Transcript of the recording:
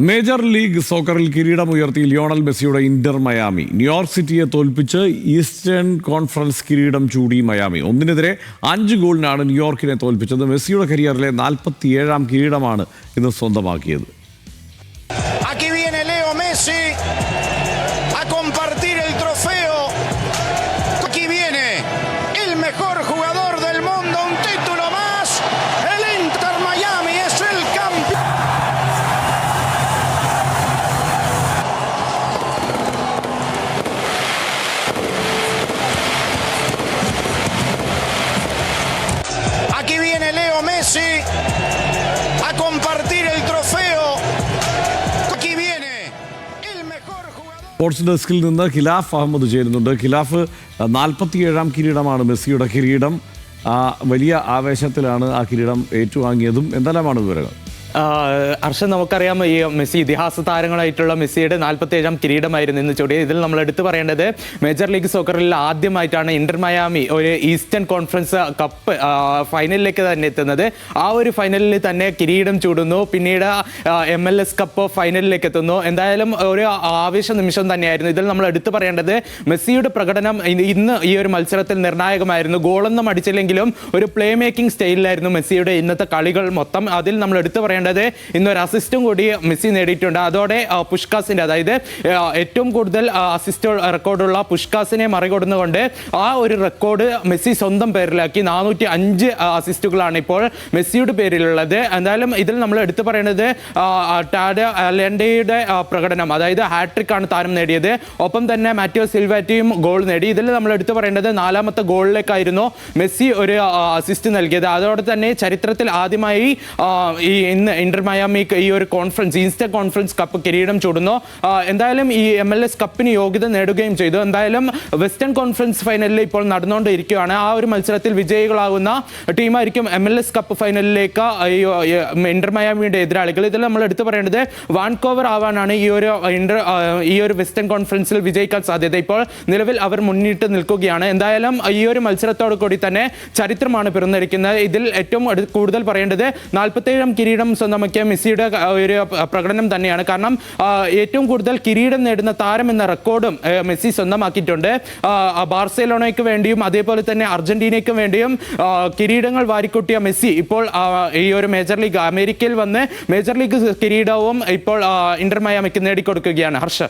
Major league സോക്കറിൽ കിരീടമുയർത്തി Lionel മെസ്സിയുടെ Inter Miami. New York സിറ്റിയെ തോൽപ്പിച്ച് ഈസ്റ്റേൺ കോൺഫറൻസ് കിരീടം ചൂടി മയാമി. 1-നെതിരെ 5 ഗോളിനാണ് ന്യൂയോർക്കിനെ തോൽപ്പിച്ചത്. മെസ്സിയുടെ കരിയറിലെ 47ാം കിരീടമാണ് ഇന്ന് സ്വന്തമാക്കിയത്. Messi a compartir el trofeo. Aquí viene el mejor jugador. Sports ഡെസ്കിൽ നിന്ന് ഖിലാഫ് അഹമ്മദ് ചേരുന്നുണ്ട്. ഖിലാഫ്, 47ാം കിരീടമാണ് മെസ്സിയുടെ കിരീടം. വലിയ ആവേശത്തിലാണ് ആ കിരീടം ഏറ്റുവാങ്ങിയതും. എന്തെല്ലാമാണ് വിവരങ്ങൾ? ഹർഷൻ, നമുക്കറിയാം ഈ മെസ്സി ഇതിഹാസ താരങ്ങളായിട്ടുള്ള മെസ്സിയുടെ 47ാം കിരീടമായിരുന്നു ഇന്ന് ചൂടിയത്. ഇതിൽ നമ്മൾ എടുത്തു പറയേണ്ടത് മേജർ ലീഗ് സോക്കറിൽ ആദ്യമായിട്ടാണ് ഇന്റർ മയാമി ഒരു ഈസ്റ്റേൺ കോൺഫറൻസ് കപ്പ് ഫൈനലിലേക്ക് തന്നെ എത്തുന്നത്. ആ ഒരു ഫൈനലിൽ തന്നെ കിരീടം ചൂടുന്നു. പിന്നീട് MLS കപ്പ് ഫൈനലിലേക്ക് എത്തുന്നു. എന്തായാലും ഒരു ആവേശ നിമിഷം തന്നെയായിരുന്നു. ഇതിൽ നമ്മൾ എടുത്തു പറയേണ്ടത് മെസ്സിയുടെ പ്രകടനം ഇന്ന് ഈ ഒരു മത്സരത്തിൽ നിർണായകമായിരുന്നു. ഗോളൊന്നും അടിച്ചില്ലെങ്കിലും ഒരു പ്ലേ മേക്കിംഗ് സ്റ്റൈലിലായിരുന്നു മെസ്സിയുടെ ഇന്നത്തെ കളികൾ മൊത്തം. അതിൽ നമ്മൾ എടുത്തു പറയേണ്ടത് ഇന്നൊരു അസിസ്റ്റും കൂടി മെസ്സി നേടിയിട്ടുണ്ട്. അതോടെ പുഷ്കാസിന്റെ, അതായത് ഏറ്റവും കൂടുതൽ അസിസ്റ്റ് റെക്കോർഡുള്ള പുഷ്കാസിനെ മറികടന്നുകൊണ്ട് ആ ഒരു റെക്കോർഡ് മെസ്സി സ്വന്തം പേരിലാക്കി. 405 അസിസ്റ്റുകളാണ് ഇപ്പോൾ മെസ്സിയുടെ പേരിലുള്ളത്. എന്തായാലും ഇതിൽ നമ്മൾ എടുത്തു പറയുന്നത് ടാഡ് അലൻഡയുടെ പ്രകടനം, അതായത് ഹാട്രിക് ആണ് താരം നേടിയത്. ഒപ്പം തന്നെ മാറ്റിയോ സിൽവാറ്റിയും ഗോൾ നേടി. ഇതിൽ നമ്മൾ എടുത്തു പറയേണ്ടത് 4ാമത്തെ ഗോളിലേക്കായിരുന്നു മെസ്സി ഒരു അസിസ്റ്റ് നൽകിയത്. അതോടെ തന്നെ ചരിത്രത്തിൽ ആദ്യമായി ഇന്ന് ഇന്റർ മയാമി ഈ ഒരു കോൺഫറൻസ്, ഈസ്റ്റേൺ കോൺഫറൻസ് കപ്പ് കിരീടം ചൂടുന്നു. എന്തായാലും ഈ MLS കപ്പിന് യോഗ്യത നേടുകയും ചെയ്തു. എന്തായാലും വെസ്റ്റേൺ കോൺഫറൻസ് ഫൈനലിൽ ഇപ്പോൾ നടന്നുകൊണ്ടിരിക്കുകയാണ്. ആ ഒരു മത്സരത്തിൽ വിജയികളാകുന്ന ടീമായിരിക്കും MLS കപ്പ് ഫൈനലിലേക്ക് ഇന്റർ മയാമിയുടെ എതിരാളികൾ. ഇതിൽ നമ്മൾ എടുത്തു പറയേണ്ടത് വാൻകോവർ ആവാനാണ് ഈ ഒരു വെസ്റ്റേൺ കോൺഫറൻസിൽ വിജയിക്കാൻ സാധ്യത. ഇപ്പോൾ നിലവിൽ അവർ മുന്നിട്ട് നിൽക്കുകയാണ്. എന്തായാലും ഈ ഒരു മത്സരത്തോടു കൂടി തന്നെ ചരിത്രമാണ് പിറന്നിരിക്കുന്നത്. ഇതിൽ ഏറ്റവും കൂടുതൽ പറയേണ്ടത് 47ാം കിരീടം സ്വന്തമാക്കിയ മെസ്സിയുടെ ഒരു പ്രകടനം തന്നെയാണ്. കാരണം ഏറ്റവും കൂടുതൽ കിരീടം നേടുന്ന താരം എന്ന റെക്കോർഡും മെസ്സി സ്വന്തമാക്കിയിട്ടുണ്ട്. ബാർസലോണയ്ക്ക് വേണ്ടിയും അതേപോലെ തന്നെ അർജന്റീനയ്ക്ക് വേണ്ടിയും കിരീടങ്ങൾ വാരിക്കൂട്ടിയ മെസ്സി ഇപ്പോൾ ഈ ഒരു മേജർ ലീഗ് അമേരിക്കയിൽ വന്ന് മേജർ ലീഗ് കിരീടവും ഇപ്പോൾ ഇന്റർ മയാമിക്ക് നേടിക്കൊടുക്കുകയാണ്. ഹർഷ.